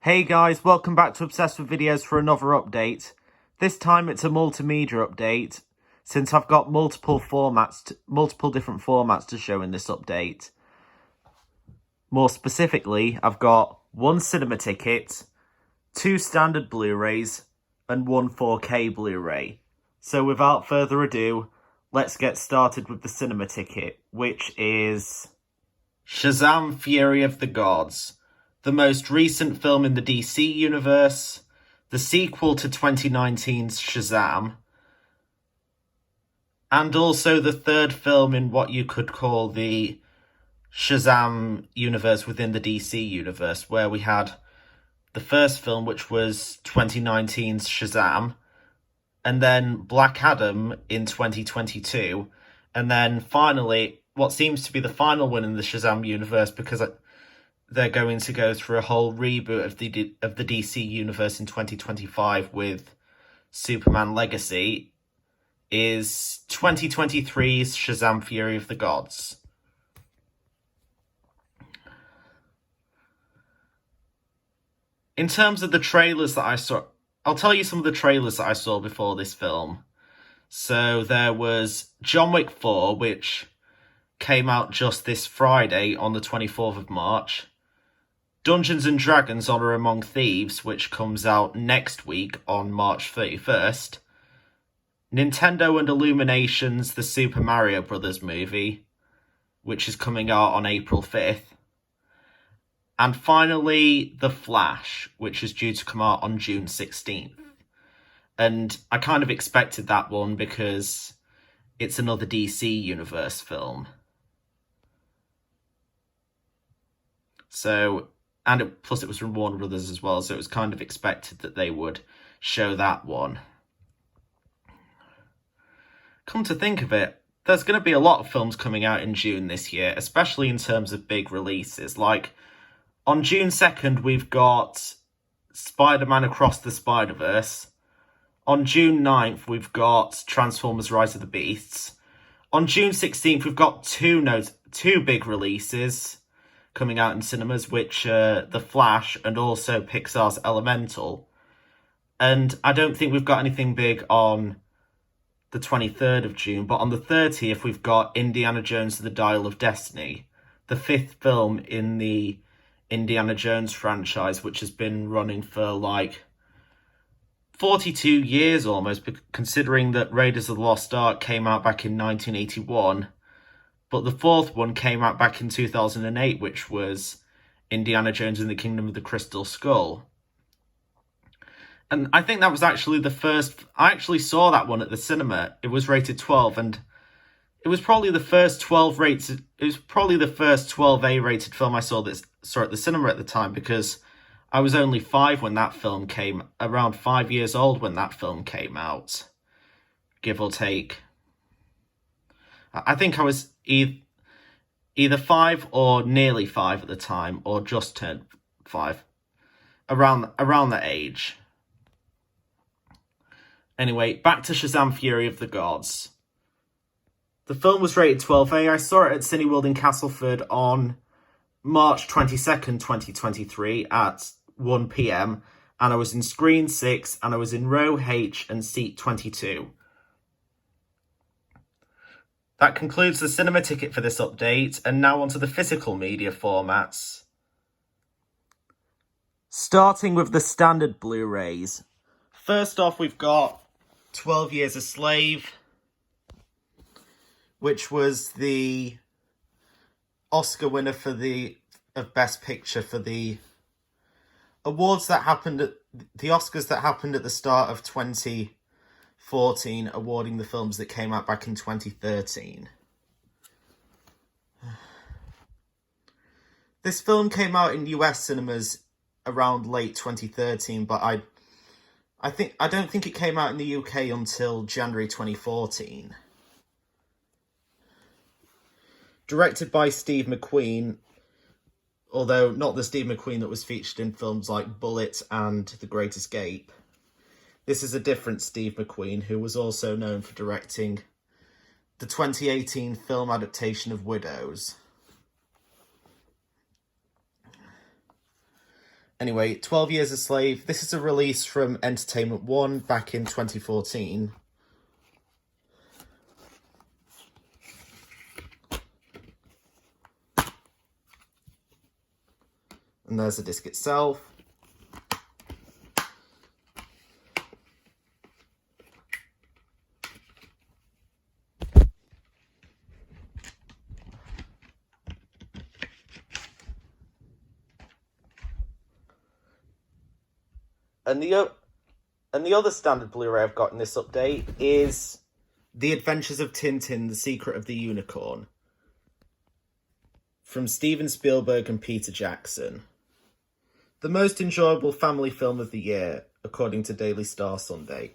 Hey guys, welcome back to Obsessed with Videos for another update. This time it's a multimedia update, since I've got multiple different formats to show in this update. More specifically, I've got one cinema ticket, two standard Blu-rays, and one 4K Blu-ray. So without further ado, let's get started with the cinema ticket, which is Shazam! Fury of the Gods, the most recent film in the DC universe, the sequel to 2019's Shazam, and also the third film in what you could call the Shazam universe within the DC universe, where we had the first film, which was 2019's Shazam, and then Black Adam in 2022, and then finally, what seems to be the final one in the Shazam universe, because they're going to go through a whole reboot of the DC universe in 2025 with Superman Legacy, is 2023's Shazam! Fury of the Gods. In terms of the trailers that I saw, I'll tell you some of the trailers that I saw before this film. So there was John Wick 4, which came out just this Friday on the 24th of March. Dungeons & Dragons Honor Among Thieves, which comes out next week on March 31st. Nintendo and Illumination's The Super Mario Bros. Movie, which is coming out on April 5th. And finally, The Flash, which is due to come out on June 16th. And I kind of expected that one because it's another DC Universe film. So, plus it was from Warner Brothers as well, so it was kind of expected that they would show that one. Come to think of it, there's going to be a lot of films coming out in June this year, especially in terms of big releases. Like, on June 2nd, we've got Spider-Man Across the Spider-Verse. On June 9th, we've got Transformers Rise of the Beasts. On June 16th, we've got two big releases coming out in cinemas, which are The Flash and also Pixar's Elemental. And I don't think we've got anything big on the 23rd of June, but on the 30th, we've got Indiana Jones and the Dial of Destiny, the fifth film in the Indiana Jones franchise, which has been running for like 42 years almost, considering that Raiders of the Lost Ark came out back in 1981, but the fourth one came out back in 2008, which was Indiana Jones and the Kingdom of the Crystal Skull. And I think that was actually the first... I actually saw that one at the cinema. It was rated 12, and it was probably the first 12 rated... It was probably the first 12A rated film I saw at the cinema at the time, because I was only 5 when that film came... Around 5 years old when that film came out. Give or take. I think I was either 5 or nearly 5 at the time, or just turned 5. Around that age. Anyway, back to Shazam! Fury of the Gods. The film was rated 12A. I saw it at Cineworld in Castleford on March 22nd, 2023 at 1 PM. And I was in Screen 6 and I was in row H and seat 22. That concludes the cinema ticket for this update, and now onto the physical media formats. Starting with the standard Blu-rays. First off, we've got 12 Years a Slave, which was the Oscar winner of Best Picture for the awards that happened at the Oscars that happened at the start of 2014, awarding the films that came out back in 2013. This film came out in US cinemas around late 2013, but I don't think it came out in the UK until January 2014. Directed by Steve McQueen, although not the Steve McQueen that was featured in films like Bullet and The Great Escape. This is a different Steve McQueen, who was also known for directing the 2018 film adaptation of Widows. Anyway, 12 Years a Slave. This is a release from Entertainment One back in 2014. And there's the disc itself. And the other standard Blu-ray I've got in this update is The Adventures of Tintin, The Secret of the Unicorn, from Steven Spielberg and Peter Jackson. The most enjoyable family film of the year, according to Daily Star Sunday,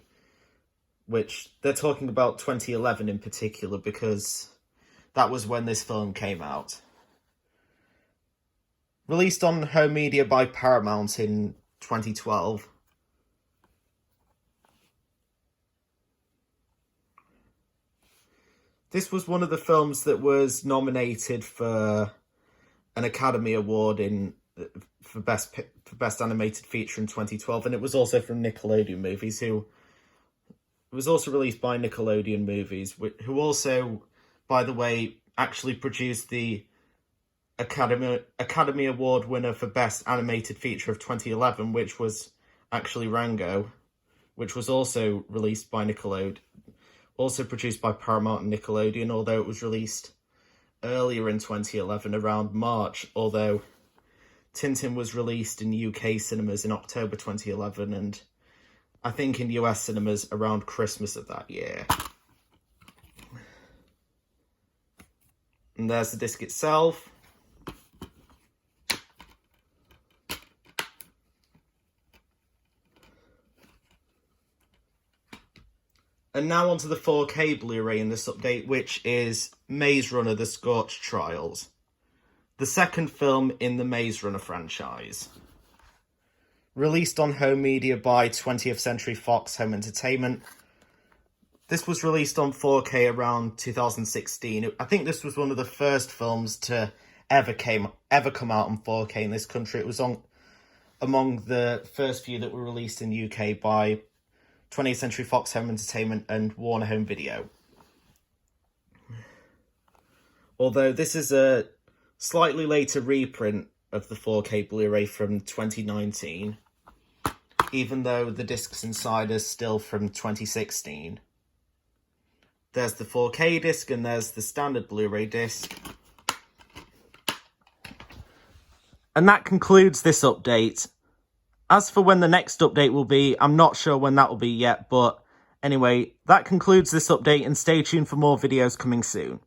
which they're talking about 2011 in particular because that was when this film came out. Released on home media by Paramount in 2012. This was one of the films that was nominated for an Academy Award for Best Animated Feature in 2012, and it was also from Nickelodeon Movies, it was also released by Nickelodeon Movies, who also, by the way, actually produced the Academy Award winner for Best Animated Feature of 2011, which was actually Rango, which was also released by Nickelodeon. Also produced by Paramount and Nickelodeon, although it was released earlier in 2011, around March, although Tintin was released in UK cinemas in October 2011, and I think in US cinemas around Christmas of that year. And there's the disc itself. And now onto the 4K Blu-ray in this update, which is Maze Runner: The Scorched Trials, the second film in the Maze Runner franchise. Released on home media by 20th Century Fox Home Entertainment. This was released on 4K around 2016. I think this was one of the first films to ever come out on 4K in this country. It was among the first few that were released in the UK by 20th Century Fox Home Entertainment and Warner Home Video. Although this is a slightly later reprint of the 4K Blu-ray from 2019, even though the discs inside are still from 2016. There's the 4K disc and there's the standard Blu-ray disc. And that concludes this update. As for when the next update will be, I'm not sure when that will be yet, but anyway, that concludes this update, and stay tuned for more videos coming soon.